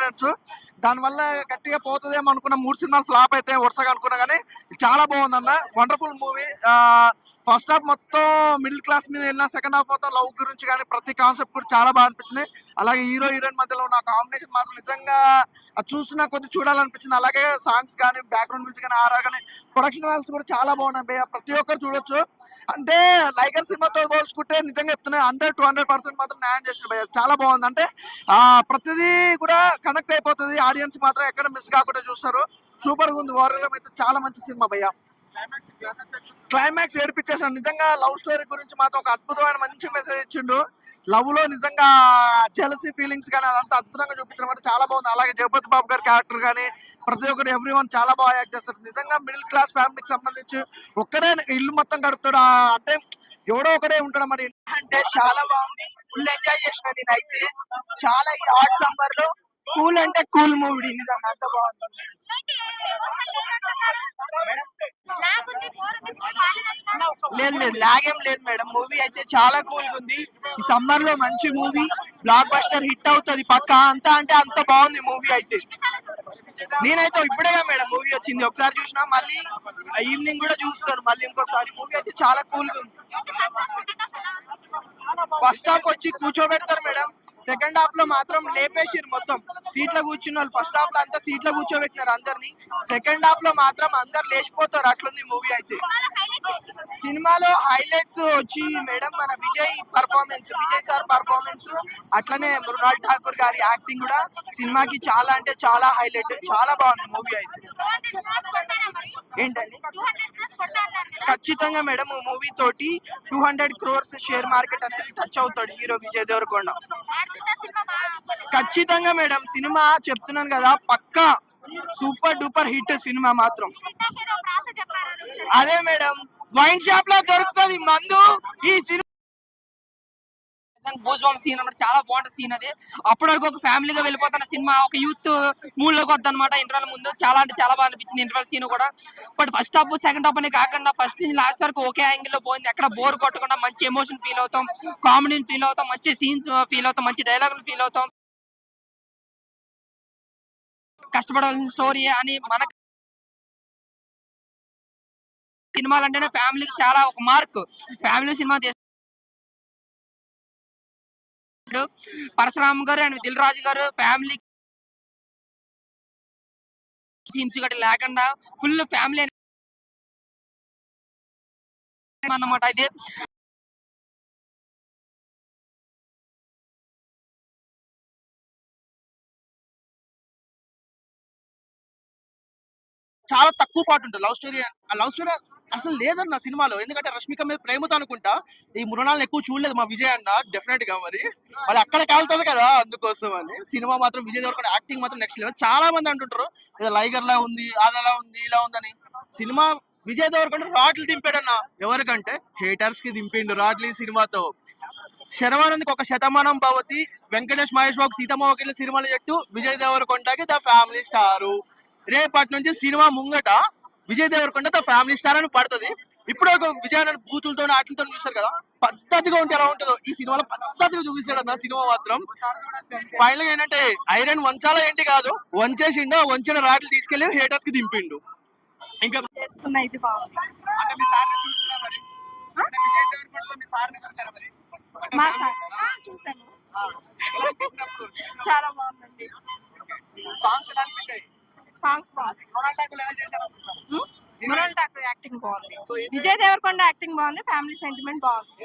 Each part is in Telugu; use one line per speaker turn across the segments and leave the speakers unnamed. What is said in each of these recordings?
కాన్ఫిడెన్స్. దానివల్ల గట్టిగా పోతుందేమో అనుకున్న 3 సినిమాలు ఫ్లాప్ అయితే వరుసగా అనుకున్నా కానీ చాలా బాగుందన్న. Wonderful movie. ఫస్ట్ హాఫ్ మొత్తం మిడిల్ క్లాస్ మీద వెళ్ళిన, సెకండ్ హాఫ్ మొత్తం లవ్ గురించి కానీ ప్రతి కాన్సెప్ట్ కూడా చాలా బాగా అనిపించింది. అలాగే హీరో హీరోయిన్ మధ్యలో ఉన్న కాంబినేషన్ మాత్రం నిజంగా అది చూస్తున్నా కొద్ది చూడాలనిపించింది. అలాగే సాంగ్స్ కానీ, బ్యాక్గ్రౌండ్ మ్యూజిక్ కానీ, ఆర్ఆర్ కానీ, ప్రొడక్షన్ వాల్యూస్ కూడా చాలా బాగున్నాయి భయ్య. ప్రతి ఒక్కరు చూడొచ్చు. అంటే లైగర్ సినిమాతో పోల్చుకుంటే నిజంగా చెప్తున్నా 100-200% మాత్రం న్యాయం చేసిన భయ్య. చాలా బాగుంది. అంటే ప్రతిదీ కూడా కనెక్ట్ అయిపోతుంది. ఆడియన్స్ మాత్రం ఎక్కడ మిస్ కాకుండా చూస్తారు. సూపర్ గా ఉంది. ఓవరాల్ అయితే చాలా మంచి సినిమా భయ్య. క్లైమాక్స్ ఏడిపించేసాడు. నిజంగా లవ్ స్టోరీ గురించి మాత్రం ఒక అద్భుతమైన మంచి మెసేజ్ ఇచ్చిండు. లవ్ లో నిజంగా జెలసీ ఫీలింగ్స్ కానీ అదంతా అద్భుతంగా చూపించడం అంటే చాలా బాగుంది. అలాగే జగపతి బాబు గారి క్యారెక్టర్ కానీ ప్రతి ఒక్కరు ఎవ్రీవన్ చాలా బాగా యాక్ట్ చేస్తారు. నిజంగా మిడిల్ క్లాస్ ఫ్యామిలీకి సంబంధించి ఒక్కడే ఇల్లు మొత్తం గడుపుతాడు. అంటే ఎవడో ఒకడే ఉంటాడు. మరి
అంటే చాలా బాగుంది. ఫుల్ ఎంజాయ్ చేసిన నేనైతే. చాలా ఈ హాట్ సమ్మర్ లో కూల్ అంటే కూల్ మూవీ నిజంగా అంత బాగుంది. లేదు లేదు లాగేం లేదు మేడం. మూవీ అయితే చాలా కూల్ గా ఉంది. ఈ సమ్మర్ లో మంచి మూవీ, బ్లాక్ బస్టర్ హిట్ అవుతుంది పక్కా. అంతా అంటే అంత బాగుంది మూవీ అయితే. నేనైతే ఇప్పుడేగా మేడం మూవీ వచ్చింది, ఒకసారి చూసినా మళ్ళీ ఈవినింగ్ కూడా చూస్తాను మళ్ళీ ఇంకోసారి. మూవీ అయితే చాలా కూల్ గా ఉంది. ఫస్ట్ హాఫ్ వచ్చి కూర్చోబెడతారు మేడం, సెకండ్ హాఫ్ లో మాత్రం లేపేసిరు మొత్తం. సీట్లో కూర్చున్న వాళ్ళు ఫస్ట్ హాఫ్ లో అంతా సీట్లో కూర్చోబెట్టినారు అందరినీ. సెకండ్ హాఫ్ లో మాత్రం అందరు లేచిపోతారు. అట్లుంది మూవీ అయితే. సినిమాలో హైలైట్స్ వచ్చి మేడం మన విజయ్ సార్ పర్ఫార్మెన్స్, అట్లనే మృణాల్ ఠాకూర్ గారి యాక్టింగ్ కూడా సినిమాకి చాలా అంటే చాలా హైలైట్. చాలా బాగుంది మూవీ అయితే. ఏంటండి ఖచ్చితంగా మేడం మూవీ తోటి 200 crores షేర్ మార్కెట్ అనేది టచ్ అవుతాడు హీరో విజయ్ దేవరకొండ. ఖచ్చితంగా మేడం. సినిమా చెప్తున్నాను కదా పక్కా సూపర్ డూపర్ హిట్ సినిమా మాత్రం. అదే మేడం వైన్ షాప్ లో దొరుకుతుంది మందు. ఈ సినిమా
గూస్ బంప్ సీన్ అన్నమాట. చాలా బాగుంటుంది సీన్ అది. అప్పటి వరకు ఒక ఫ్యామిలీగా వెళ్ళిపోతున్న సినిమా ఒక యూత్ మూడ్ లోకి వద్ద అనమాట. ఇంటర్వల్ ముందు చాలా అంటే చాలా బాగా అనిపించింది ఇంటర్వల్ సీన్ కూడా. But first half second half అనే కాకుండా ఫస్ట్ నుంచి లాస్ట్ వరకు ఒకే యాంగిల్ లో పోయింది. ఎక్కడ బోర్ కొట్టకుండా మంచి ఎమోషన్ ఫీల్ అవుతాం, కామెడీని ఫీల్ అవుతాం, మంచి సీన్స్ ఫీల్ అవుతాం, మంచి డైలాగులు ఫీల్ అవుతాం. కష్టపడాల్సిన స్టోరీ అని మన సినిమాలు అంటేనే ఫ్యామిలీకి చాలా ఒక మార్క్. ఫ్యామిలీ సినిమా పరశురామ్ గారు అండ్ దిల్ రాజు గారు ఫ్యామిలీ సీన్స్ గట్రా లేకుండా ఫుల్ ఫ్యామిలీ అన్నమాట. ఇది
చాలా తక్కువ పాటు ఉంటుంది లవ్ స్టోరీ. ఆ లవ్ స్టోరీ అసలు లేదన్న సినిమాలో. ఎందుకంటే రష్మిక మీద ప్రేమతో అనుకుంటా ఈ మృణాలను ఎక్కువ చూడలేదు మా విజయ్ అన్న. డెఫినెట్ గా మరి అక్కడ కాలుతుంది కదా, అందుకోసం అని. సినిమా మాత్రం విజయ్ దేవరకొండ యాక్టింగ్ మాత్రం నెక్స్ట్ లెవెల్. చాలా మంది అంటుంటారు లైగర్ లా ఉంది, అది అలా ఉంది, ఇలా ఉందని. సినిమా విజయ్ దేవరకొండ రాడ్లు దింపాడన్న. ఎవరికంటే హేటర్స్ కి దింపిండు రాడ్లు ఈ సినిమాతో. శర్వానంద్కి ఒక శతమానం భవతి, వెంకటేష్ మహేష్ బాబు సీతమ్మ వకీల సినిమాలు చెట్టు, విజయ్ దేవరకొండకి ద ఫ్యామిలీ స్టారు. రేపటి నుంచి సినిమా ముంగట Vijay Deverakonda the family star అని పడుతుంది. ఇప్పుడు ఒక విజయానంద్ బూతులతో ఆటలతో చూస్తారు కదా, పద్ధతిగా ఉంటే ఎలా ఉంటుందో ఈ సినిమాలో పద్ధతిగా చూపిస్తాడు అన్న. సినిమా మాత్రం ఫైనల్ గా ఏంటంటే ఐరన్ వంచాలా ఏంటి కాదు, వంచేసిండు. వంచిన రాట్లు తీసుకెళ్లి హేటర్స్ కి దింపిండు. ఇంకా
ఇది బాగుంది.
అంటే మీ సార్ చూస్తున్నా మరి, అంటే విజయ్ దేవరకొండలో మీ సార్ చూసారా మరి?
మా సార్ చూసాను. చాలా బాగుందండి.
సాంగ్స్ ఎలా అనిపించాయి?
సాంగ్స్ బాగుంది. మృణాల్ ఠాకూర్ యాక్టింగ్ బాగుంది. విజయ్ దేవరకొండ యాక్టింగ్ బాగుంది. ఫ్యామిలీ సెంటిమెంట్ బాగుంది.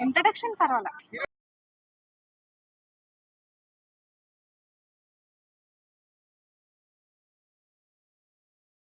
ఇంట్రడక్షన్ పర్వాలా.